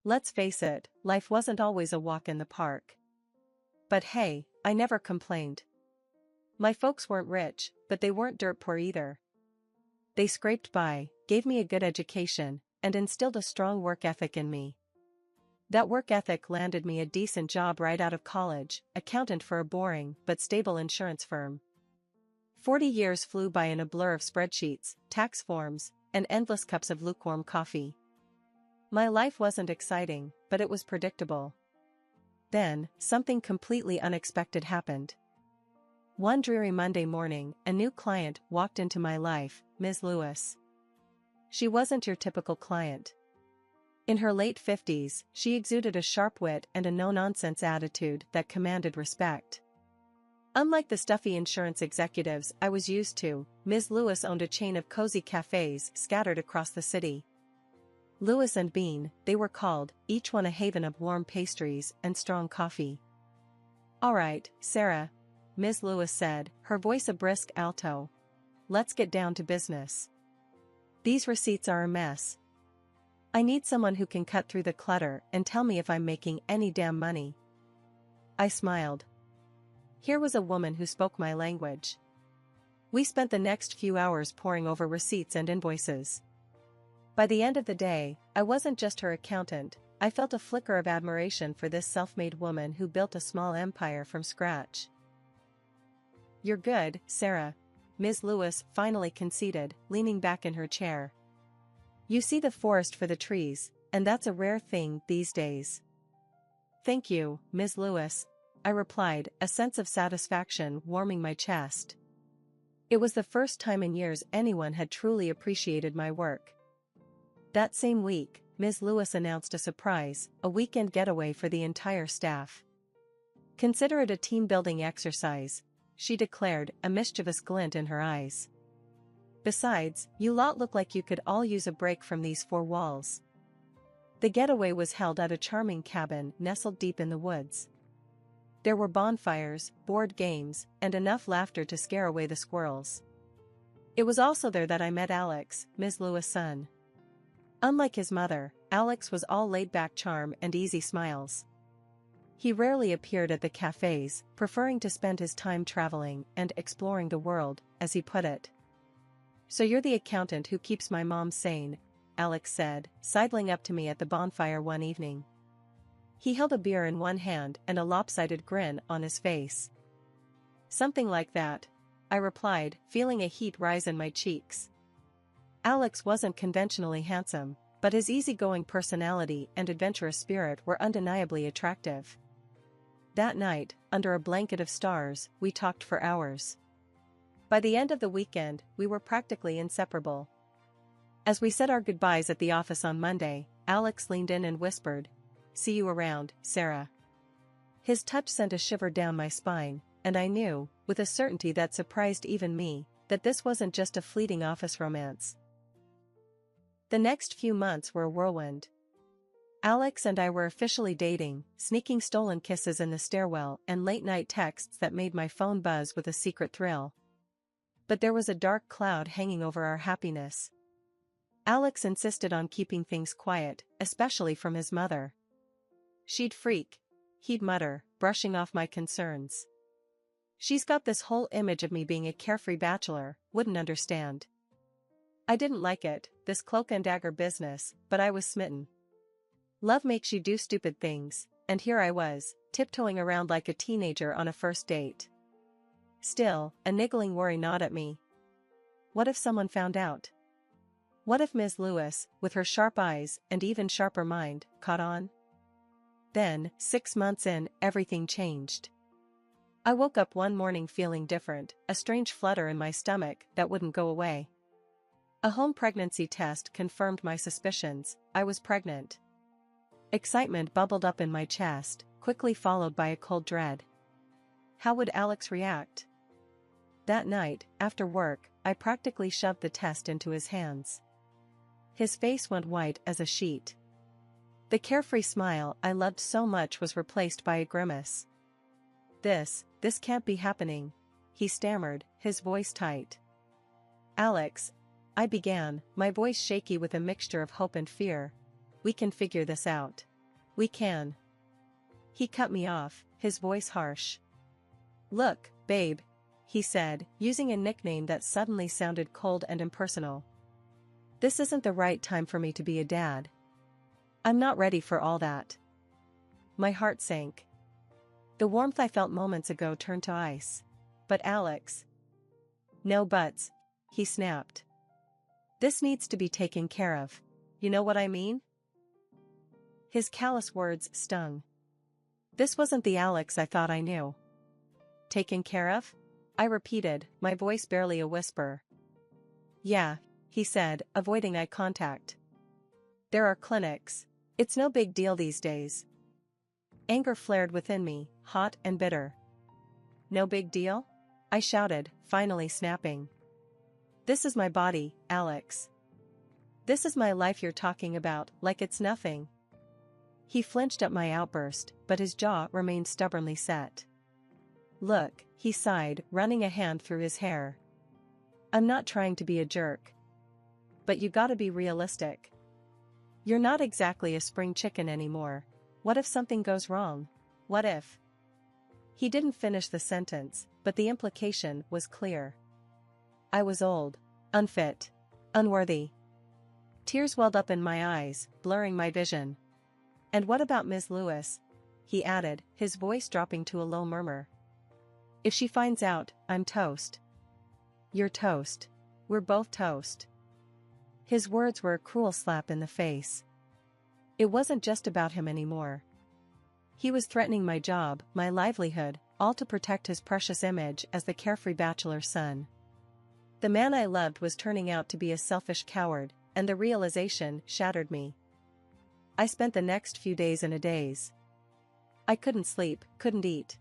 Let's face it, life wasn't always a walk in the park. But hey, I never complained. My folks weren't rich, but they weren't dirt poor either. They scraped by, gave me a good education, and instilled a strong work ethic in me. That work ethic landed me a decent job right out of college, accountant for a boring but stable insurance firm. 40 years flew by in a blur of spreadsheets, tax forms, and endless cups of lukewarm coffee. My life wasn't exciting, but it was predictable. Then, something completely unexpected happened. One dreary Monday morning, a new client walked into my life, Ms. Lewis. She wasn't your typical client. In her late 50s, she exuded a sharp wit and a no-nonsense attitude that commanded respect. Unlike the stuffy insurance executives I was used to, Ms. Lewis owned a chain of cozy cafes scattered across the city. Lewis and Bean, they were called, each one a haven of warm pastries and strong coffee. "All right, Sarah," Ms. Lewis said, her voice a brisk alto. "Let's get down to business. These receipts are a mess. I need someone who can cut through the clutter and tell me if I'm making any damn money." I smiled. Here was a woman who spoke my language. We spent the next few hours poring over receipts and invoices. By the end of the day, I wasn't just her accountant, I felt a flicker of admiration for this self-made woman who built a small empire from scratch. "You're good, Sarah," Ms. Lewis finally conceded, leaning back in her chair. "You see the forest for the trees, and that's a rare thing these days." "Thank you, Ms. Lewis," I replied, a sense of satisfaction warming my chest. It was the first time in years anyone had truly appreciated my work. That same week, Ms. Lewis announced a surprise, a weekend getaway for the entire staff. "Consider it a team-building exercise," she declared, a mischievous glint in her eyes. "Besides, you lot look like you could all use a break from these four walls." The getaway was held at a charming cabin nestled deep in the woods. There were bonfires, board games, and enough laughter to scare away the squirrels. It was also there that I met Alex, Ms. Lewis' son. Unlike his mother, Alex was all laid-back charm and easy smiles. He rarely appeared at the cafes, preferring to spend his time traveling and exploring the world, as he put it. "So you're the accountant who keeps my mom sane," Alex said, sidling up to me at the bonfire one evening. He held a beer in one hand and a lopsided grin on his face. "Something like that," I replied, feeling a heat rise in my cheeks. Alex wasn't conventionally handsome, but his easygoing personality and adventurous spirit were undeniably attractive. That night, under a blanket of stars, we talked for hours. By the end of the weekend, we were practically inseparable. As we said our goodbyes at the office on Monday, Alex leaned in and whispered, "See you around, Sarah." His touch sent a shiver down my spine, and I knew, with a certainty that surprised even me, that this wasn't just a fleeting office romance. The next few months were a whirlwind. Alex and I were officially dating, sneaking stolen kisses in the stairwell and late-night texts that made my phone buzz with a secret thrill. But there was a dark cloud hanging over our happiness. Alex insisted on keeping things quiet, especially from his mother. "She'd freak," he'd mutter, brushing off my concerns. "She's got this whole image of me being a carefree bachelor, wouldn't understand." I didn't like it, this cloak and dagger business, but I was smitten. Love makes you do stupid things, and here I was, tiptoeing around like a teenager on a first date. Still, a niggling worry gnawed at me. What if someone found out? What if Ms. Lewis, with her sharp eyes and even sharper mind, caught on? Then, 6 months in, everything changed. I woke up one morning feeling different, a strange flutter in my stomach that wouldn't go away. A home pregnancy test confirmed my suspicions, I was pregnant. Excitement bubbled up in my chest, quickly followed by a cold dread. How would Alex react? That night, after work, I practically shoved the test into his hands. His face went white as a sheet. The carefree smile I loved so much was replaced by a grimace. This can't be happening," he stammered, his voice tight. "Alex," I began, my voice shaky with a mixture of hope and fear, "we can figure this out." We can. He cut me off, his voice harsh. Look, babe, he said, using a nickname that suddenly sounded cold and impersonal. This isn't the right time for me to be a dad. I'm not ready for all that. My heart sank. The warmth I felt moments ago turned to ice. But Alex. No buts, he snapped. This needs to be taken care of. You know what I mean? His callous words stung. This wasn't the Alex I thought I knew. Taken care of? I repeated, my voice barely a whisper. Yeah, he said, avoiding eye contact. There are clinics. It's no big deal these days. Anger flared within me, hot and bitter. No big deal? I shouted, finally snapping. This is my body, Alex. This is my life you're talking about, like it's nothing. He flinched at my outburst, but his jaw remained stubbornly set. Look, he sighed, running a hand through his hair. I'm not trying to be a jerk. But you gotta be realistic. You're not exactly a spring chicken anymore. What if something goes wrong? What if? He didn't finish the sentence, but the implication was clear. I was old, unfit, unworthy. Tears welled up in my eyes, blurring my vision. And what about Ms. Lewis? He added, his voice dropping to a low murmur. If she finds out, I'm toast. You're toast. We're both toast. His words were a cruel slap in the face. It wasn't just about him anymore. He was threatening my job, my livelihood, all to protect his precious image as the carefree bachelor son. The man I loved was turning out to be a selfish coward, and the realization shattered me. I spent the next few days in a daze. I couldn't sleep, couldn't eat.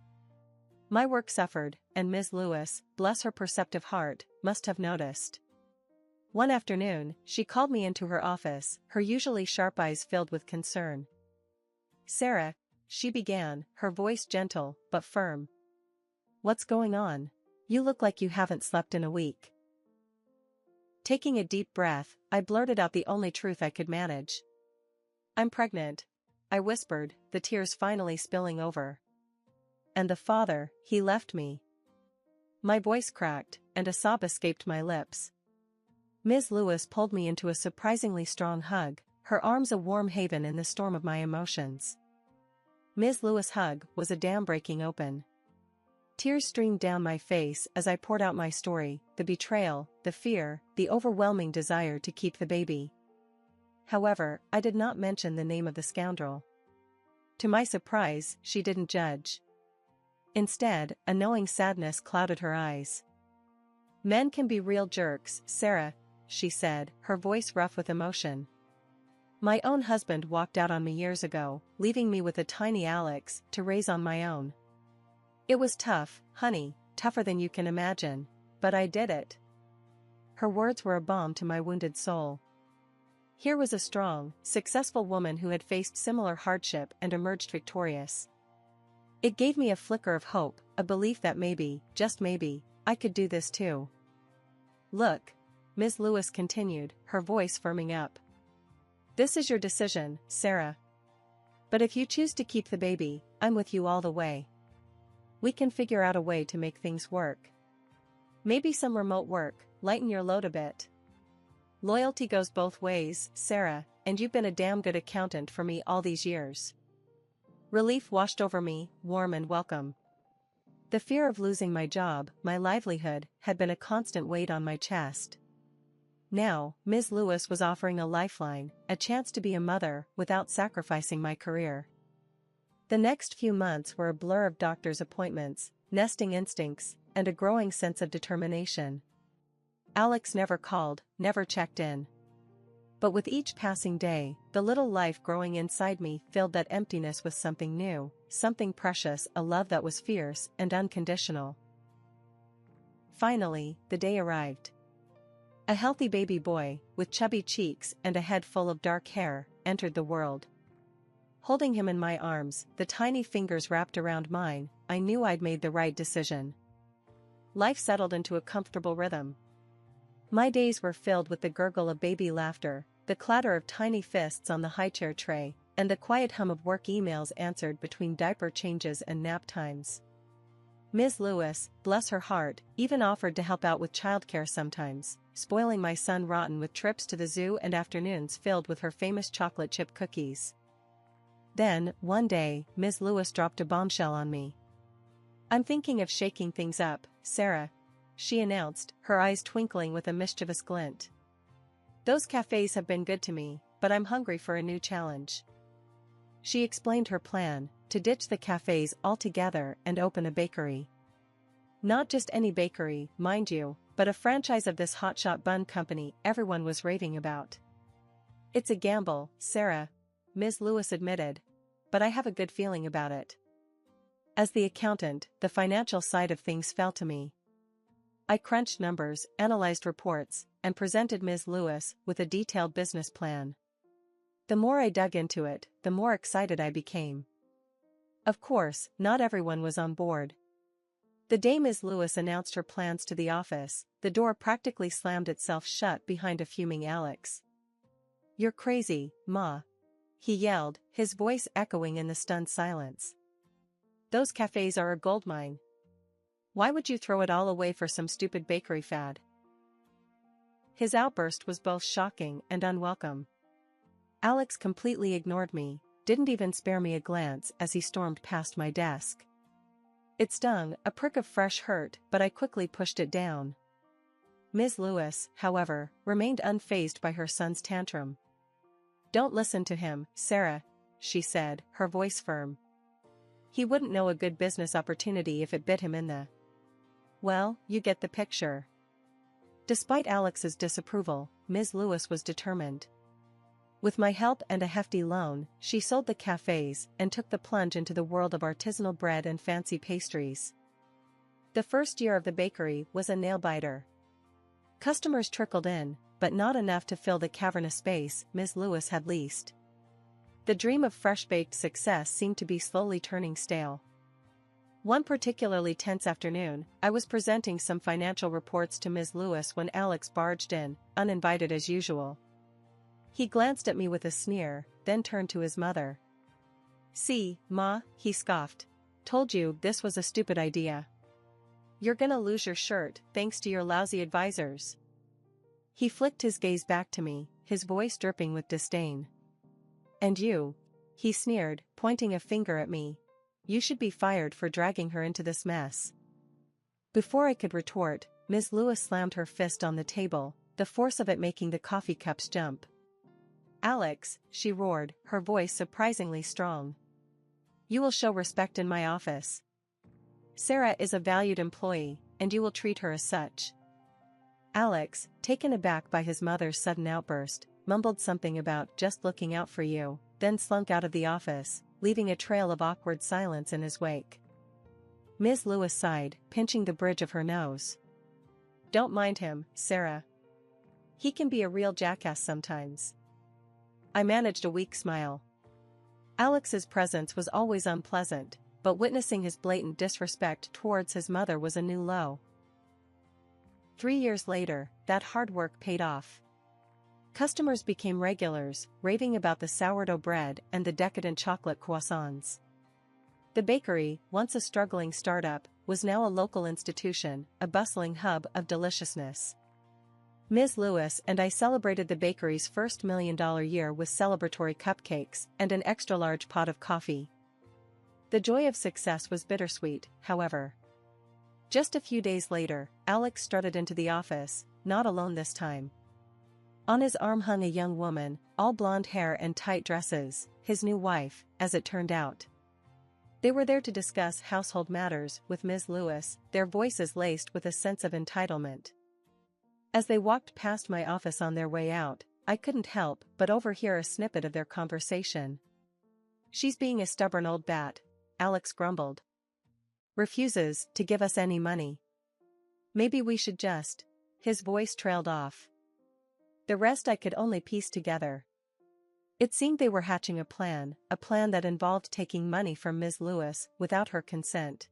My work suffered, and Ms. Lewis, bless her perceptive heart, must have noticed. One afternoon, she called me into her office, her usually sharp eyes filled with concern. Sarah, she began, her voice gentle, but firm. What's going on? You look like you haven't slept in a week. Taking a deep breath, I blurted out the only truth I could manage. I'm pregnant, I whispered, the tears finally spilling over. And the father, he left me. My voice cracked, and a sob escaped my lips. Ms. Lewis pulled me into a surprisingly strong hug, her arms a warm haven in the storm of my emotions. Ms. Lewis' hug was a dam breaking open. Tears streamed down my face as I poured out my story, the betrayal, the fear, the overwhelming desire to keep the baby. However, I did not mention the name of the scoundrel. To my surprise, she didn't judge. Instead, a knowing sadness clouded her eyes. Men can be real jerks, Sarah, she said, her voice rough with emotion. My own husband walked out on me years ago, leaving me with a tiny Alex to raise on my own. It was tough, honey, tougher than you can imagine, but I did it. Her words were a balm to my wounded soul. Here was a strong, successful woman who had faced similar hardship and emerged victorious. It gave me a flicker of hope, a belief that maybe, just maybe, I could do this too. Look, Ms. Lewis continued, her voice firming up. This is your decision, Sarah. But if you choose to keep the baby, I'm with you all the way. We can figure out a way to make things work. Maybe some remote work, lighten your load a bit. Loyalty goes both ways, Sarah, and you've been a damn good accountant for me all these years. Relief washed over me, warm and welcome. The fear of losing my job, my livelihood, had been a constant weight on my chest. Now, Ms. Lewis was offering a lifeline, a chance to be a mother without sacrificing my career. The next few months were a blur of doctor's appointments, nesting instincts, and a growing sense of determination. Alex never called, never checked in. But with each passing day, the little life growing inside me filled that emptiness with something new, something precious, a love that was fierce and unconditional. Finally, the day arrived. A healthy baby boy, with chubby cheeks and a head full of dark hair, entered the world. Holding him in my arms, the tiny fingers wrapped around mine, I knew I'd made the right decision. Life settled into a comfortable rhythm. My days were filled with the gurgle of baby laughter, the clatter of tiny fists on the high-chair tray, and the quiet hum of work emails answered between diaper changes and nap times. Ms. Lewis, bless her heart, even offered to help out with childcare sometimes, spoiling my son rotten with trips to the zoo and afternoons filled with her famous chocolate chip cookies. Then, one day, Ms. Lewis dropped a bombshell on me. "I'm thinking of shaking things up, Sarah," she announced, her eyes twinkling with a mischievous glint. "Those cafes have been good to me, but I'm hungry for a new challenge." She explained her plan, to ditch the cafes altogether and open a bakery. Not just any bakery, mind you, but a franchise of this hotshot bun company everyone was raving about. "It's a gamble, Sarah," Ms. Lewis admitted, "but I have a good feeling about it." As the accountant, the financial side of things fell to me. I crunched numbers, analyzed reports, and presented Ms. Lewis with a detailed business plan. The more I dug into it, the more excited I became. Of course, not everyone was on board. The day Ms. Lewis announced her plans to the office, the door practically slammed itself shut behind a fuming Alex. "You're crazy, Ma," he yelled, his voice echoing in the stunned silence. "Those cafes are a goldmine. Why would you throw it all away for some stupid bakery fad?" His outburst was both shocking and unwelcome. Alex completely ignored me, didn't even spare me a glance as he stormed past my desk. It stung, a prick of fresh hurt, but I quickly pushed it down. Ms. Lewis, however, remained unfazed by her son's tantrum. "Don't listen to him, Sarah," she said, her voice firm. "He wouldn't know a good business opportunity if it bit him in the... Well, you get the picture." Despite Alex's disapproval, Ms. Lewis was determined. With my help and a hefty loan, she sold the cafes and took the plunge into the world of artisanal bread and fancy pastries. The first year of the bakery was a nail-biter. Customers trickled in, but not enough to fill the cavernous space Ms. Lewis had leased. The dream of fresh-baked success seemed to be slowly turning stale. One particularly tense afternoon, I was presenting some financial reports to Ms. Lewis when Alex barged in, uninvited as usual. He glanced at me with a sneer, then turned to his mother. "See, Ma," he scoffed. "Told you this was a stupid idea. You're gonna lose your shirt, thanks to your lousy advisors." He flicked his gaze back to me, his voice dripping with disdain. "And you," he sneered, pointing a finger at me. "You should be fired for dragging her into this mess." Before I could retort, Ms. Lewis slammed her fist on the table, the force of it making the coffee cups jump. "Alex," she roared, her voice surprisingly strong. "You will show respect in my office. Sarah is a valued employee, and you will treat her as such." Alex, taken aback by his mother's sudden outburst, mumbled something about "just looking out for you," then slunk out of the office, leaving a trail of awkward silence in his wake. Ms. Lewis sighed, pinching the bridge of her nose. "Don't mind him, Sarah. He can be a real jackass sometimes." I managed a weak smile. Alex's presence was always unpleasant, but witnessing his blatant disrespect towards his mother was a new low. 3 years later, that hard work paid off. Customers became regulars, raving about the sourdough bread and the decadent chocolate croissants. The bakery, once a struggling startup, was now a local institution, a bustling hub of deliciousness. Ms. Lewis and I celebrated the bakery's first $1 million year with celebratory cupcakes and an extra-large pot of coffee. The joy of success was bittersweet, however. Just a few days later, Alex strutted into the office, not alone this time. On his arm hung a young woman, all blonde hair and tight dresses, his new wife, as it turned out. They were there to discuss household matters with Ms. Lewis, their voices laced with a sense of entitlement. As they walked past my office on their way out, I couldn't help but overhear a snippet of their conversation. "She's being a stubborn old bat," Alex grumbled. "Refuses to give us any money. Maybe we should just..." His voice trailed off. The rest I could only piece together. It seemed they were hatching a plan that involved taking money from Ms. Lewis without her consent.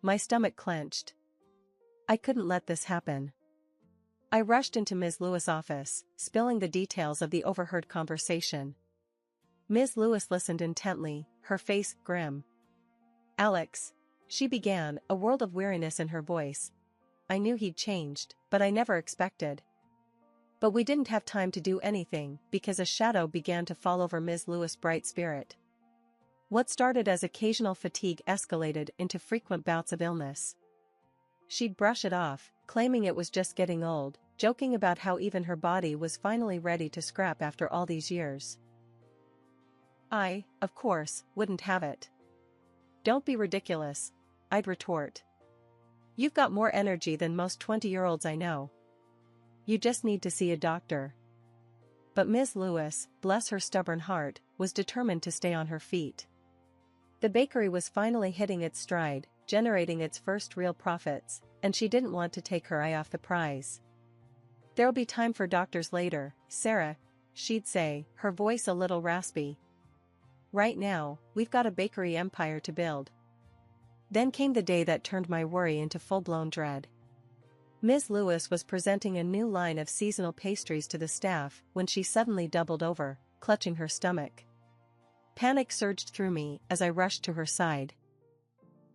My stomach clenched. I couldn't let this happen. I rushed into Ms. Lewis' office, spilling the details of the overheard conversation. Ms. Lewis listened intently, her face grim. "Alex," she began, a world of weariness in her voice. "I knew he'd changed, but I never expected." But we didn't have time to do anything because a shadow began to fall over Ms. Lewis' bright spirit. What started as occasional fatigue escalated into frequent bouts of illness. She'd brush it off, claiming it was just getting old, joking about how even her body was finally ready to scrap after all these years. I, of course, wouldn't have it. "Don't be ridiculous," I'd retort. "You've got more energy than most 20-year-olds I know. You just need to see a doctor." But Ms. Lewis, bless her stubborn heart, was determined to stay on her feet. The bakery was finally hitting its stride, generating its first real profits, and she didn't want to take her eye off the prize. "There'll be time for doctors later, Sarah," she'd say, her voice a little raspy. "Right now, we've got a bakery empire to build." Then came the day that turned my worry into full-blown dread. Ms. Lewis was presenting a new line of seasonal pastries to the staff when she suddenly doubled over, clutching her stomach. Panic surged through me as I rushed to her side.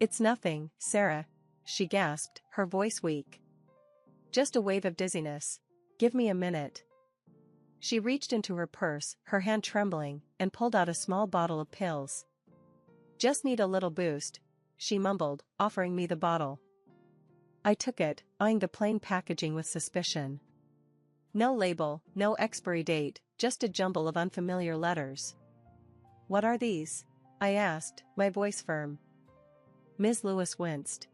"It's nothing, Sarah," she gasped, her voice weak. "Just a wave of dizziness. Give me a minute." She reached into her purse, her hand trembling, and pulled out a small bottle of pills. "Just need a little boost," she mumbled, offering me the bottle. I took it, eyeing the plain packaging with suspicion. No label, no expiry date, just a jumble of unfamiliar letters. "What are these?" I asked, my voice firm. Ms. Lewis winced.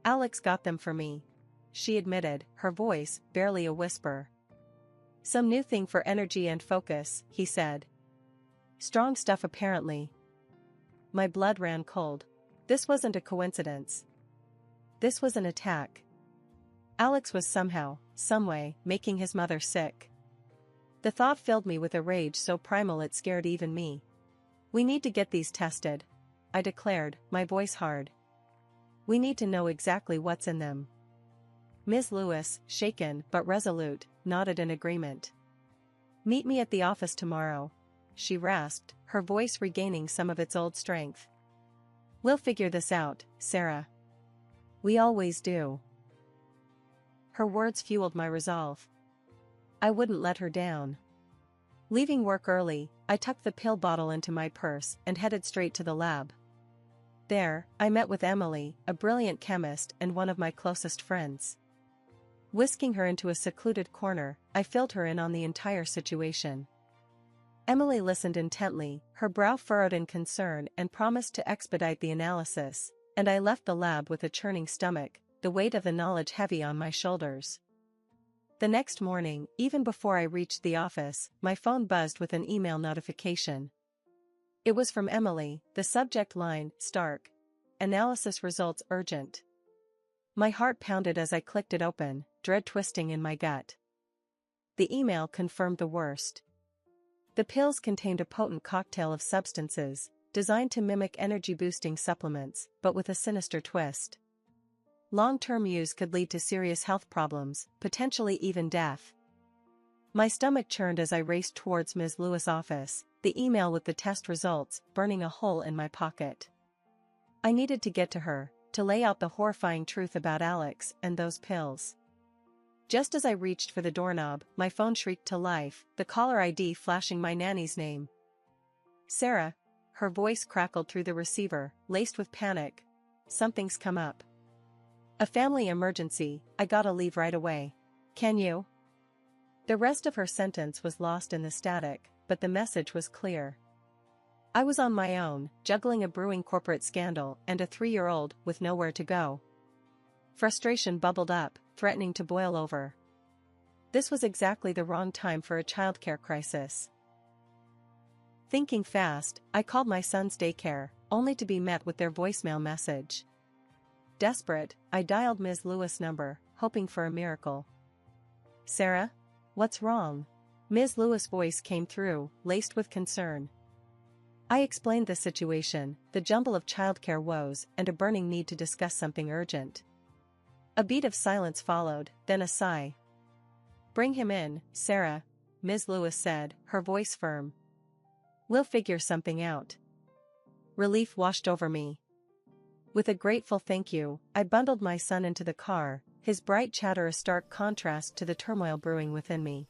"Alex got them for me," she admitted, her voice barely a whisper. "Some new thing for energy and focus," he said. "Strong stuff apparently." My blood ran cold. This wasn't a coincidence. This was an attack. Alex was somehow, someway, making his mother sick. The thought filled me with a rage so primal it scared even me. "We need to get these tested," I declared, my voice hard. "We need to know exactly what's in them." Ms. Lewis, shaken but resolute, nodded in agreement. "Meet me at the office tomorrow," she rasped, her voice regaining some of its old strength. "We'll figure this out, Sarah. We always do." Her words fueled my resolve. I wouldn't let her down. Leaving work early, I tucked the pill bottle into my purse and headed straight to the lab. There, I met with Emily, a brilliant chemist and one of my closest friends. Whisking her into a secluded corner, I filled her in on the entire situation. Emily listened intently, her brow furrowed in concern, and promised to expedite the analysis, and I left the lab with a churning stomach, the weight of the knowledge heavy on my shoulders. The next morning, even before I reached the office, my phone buzzed with an email notification. It was from Emily, the subject line, "Stark. Analysis results urgent." My heart pounded as I clicked it open, dread twisting in my gut. The email confirmed the worst. The pills contained a potent cocktail of substances, designed to mimic energy-boosting supplements, but with a sinister twist. Long-term use could lead to serious health problems, potentially even death. My stomach churned as I raced towards Ms. Lewis' office, the email with the test results burning a hole in my pocket. I needed to get to her, to lay out the horrifying truth about Alex and those pills. Just as I reached for the doorknob, my phone shrieked to life, the caller ID flashing my nanny's name. "Sarah," her voice crackled through the receiver, laced with panic. "Something's come up. A family emergency, I gotta leave right away. Can you?" The rest of her sentence was lost in the static, but the message was clear. I was on my own, juggling a brewing corporate scandal and a 3-year-old with nowhere to go. Frustration bubbled up, threatening to boil over. This was exactly the wrong time for a childcare crisis. Thinking fast, I called my son's daycare, only to be met with their voicemail message. Desperate, I dialed Ms. Lewis' number, hoping for a miracle. "Sarah? What's wrong?" Ms. Lewis' voice came through, laced with concern. I explained the situation, the jumble of childcare woes, and a burning need to discuss something urgent. A beat of silence followed, then a sigh. "Bring him in, Sarah," Ms. Lewis said, her voice firm. We'll figure something out. Relief washed over me. With a grateful thank you, I bundled my son into the car, his bright chatter a stark contrast to the turmoil brewing within me.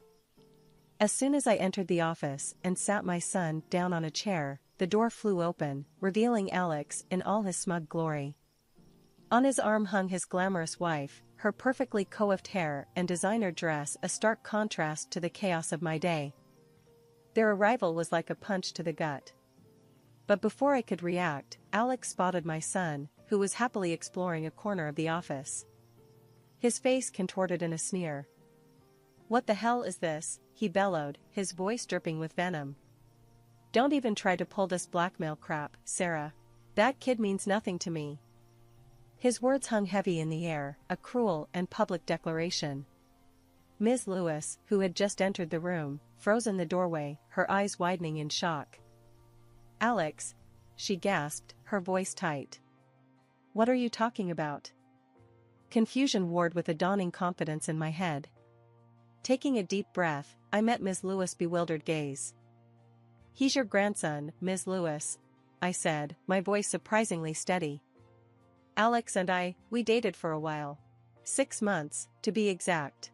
As soon as I entered the office and sat my son down on a chair, the door flew open, revealing Alex in all his smug glory. On his arm hung his glamorous wife, her perfectly coiffed hair and designer dress a stark contrast to the chaos of my day. Their arrival was like a punch to the gut. But before I could react, Alex spotted my son, who was happily exploring a corner of the office. His face contorted in a sneer. "What the hell is this?" he bellowed, his voice dripping with venom. "Don't even try to pull this blackmail crap, Sarah. That kid means nothing to me." His words hung heavy in the air, a cruel and public declaration. Ms. Lewis, who had just entered the room, froze in the doorway, her eyes widening in shock. "Alex," she gasped, her voice tight. "What are you talking about?" Confusion warred with a dawning confidence in my head. Taking a deep breath, I met Ms. Lewis' bewildered gaze. "He's your grandson, Ms. Lewis," I said, my voice surprisingly steady. "Alex and we dated for a while. 6 months, to be exact.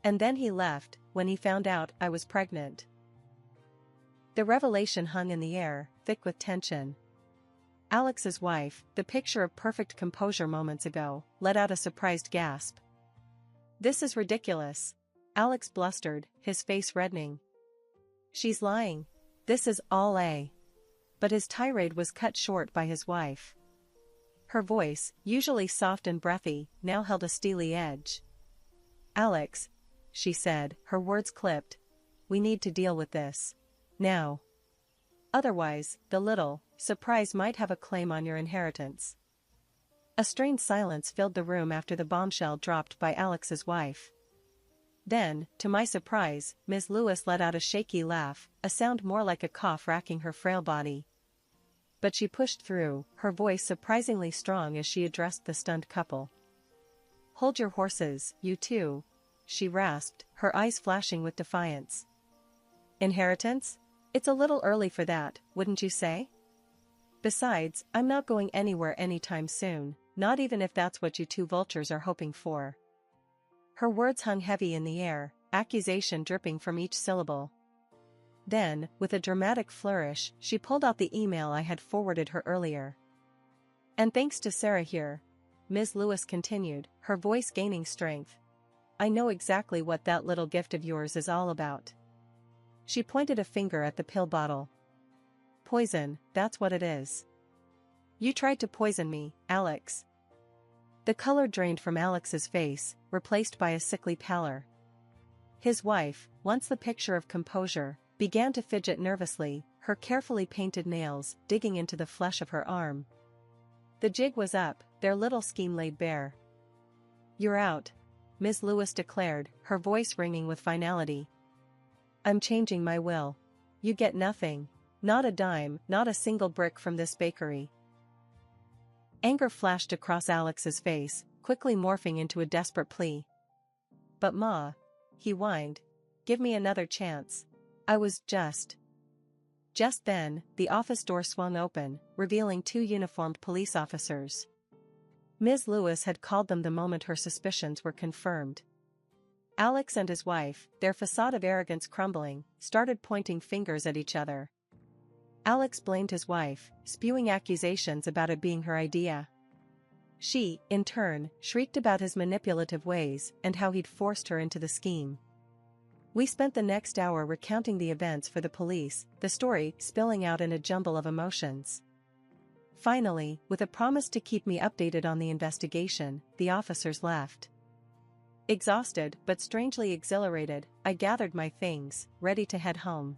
And then he left, when he found out I was pregnant." The revelation hung in the air, thick with tension. Alex's wife, the picture of perfect composure moments ago, let out a surprised gasp. "This is ridiculous," Alex blustered, his face reddening. "She's lying. This is all a..." But his tirade was cut short by his wife. Her voice, usually soft and breathy, now held a steely edge. "Alex," she said, her words clipped, "we need to deal with this. Now. Otherwise, the little surprise might have a claim on your inheritance." A strained silence filled the room after the bombshell dropped by Alex's wife. Then, to my surprise, Ms. Lewis let out a shaky laugh, a sound more like a cough racking her frail body. But she pushed through, her voice surprisingly strong as she addressed the stunned couple. "Hold your horses, you two," she rasped, her eyes flashing with defiance. "Inheritance? It's a little early for that, wouldn't you say? Besides, I'm not going anywhere anytime soon, not even if that's what you two vultures are hoping for." Her words hung heavy in the air, accusation dripping from each syllable. Then, with a dramatic flourish, she pulled out the email I had forwarded her earlier. "And thanks to Sarah here," Ms. Lewis continued, her voice gaining strength, "I know exactly what that little gift of yours is all about." She pointed a finger at the pill bottle. "Poison, that's what it is. You tried to poison me, Alex." The color drained from Alex's face, replaced by a sickly pallor. His wife, once the picture of composure, began to fidget nervously, her carefully painted nails digging into the flesh of her arm. The jig was up, their little scheme laid bare. "You're out," Ms. Lewis declared, her voice ringing with finality. "I'm changing my will. You get nothing. Not a dime, not a single brick from this bakery." Anger flashed across Alex's face, quickly morphing into a desperate plea. "But Ma," he whined, "give me another chance. I was just..." Just then, the office door swung open, revealing 2 uniformed police officers. Ms. Lewis had called them the moment her suspicions were confirmed. Alex and his wife, their facade of arrogance crumbling, started pointing fingers at each other. Alex blamed his wife, spewing accusations about it being her idea. She, in turn, shrieked about his manipulative ways and how he'd forced her into the scheme. We spent the next hour recounting the events for the police, the story spilling out in a jumble of emotions. Finally, with a promise to keep me updated on the investigation, the officers left. Exhausted but strangely exhilarated, I gathered my things, ready to head home.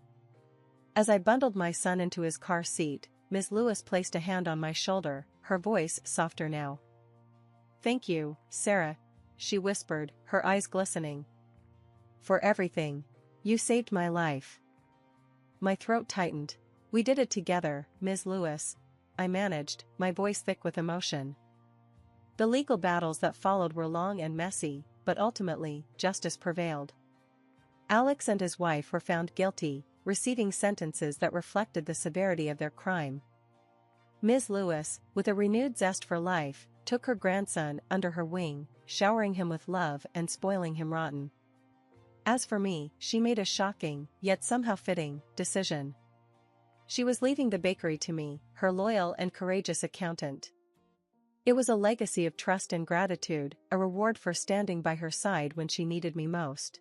As I bundled my son into his car seat, Ms. Lewis placed a hand on my shoulder, her voice softer now. "Thank you, Sarah," she whispered, her eyes glistening. "For everything. You saved my life." My throat tightened. "We did it together, Ms. Lewis," I managed, my voice thick with emotion. The legal battles that followed were long and messy, but ultimately, justice prevailed. Alex and his wife were found guilty, receiving sentences that reflected the severity of their crime. Ms. Lewis, with a renewed zest for life, took her grandson under her wing, showering him with love and spoiling him rotten. As for me, she made a shocking, yet somehow fitting, decision. She was leaving the bakery to me, her loyal and courageous accountant. It was a legacy of trust and gratitude, a reward for standing by her side when she needed me most.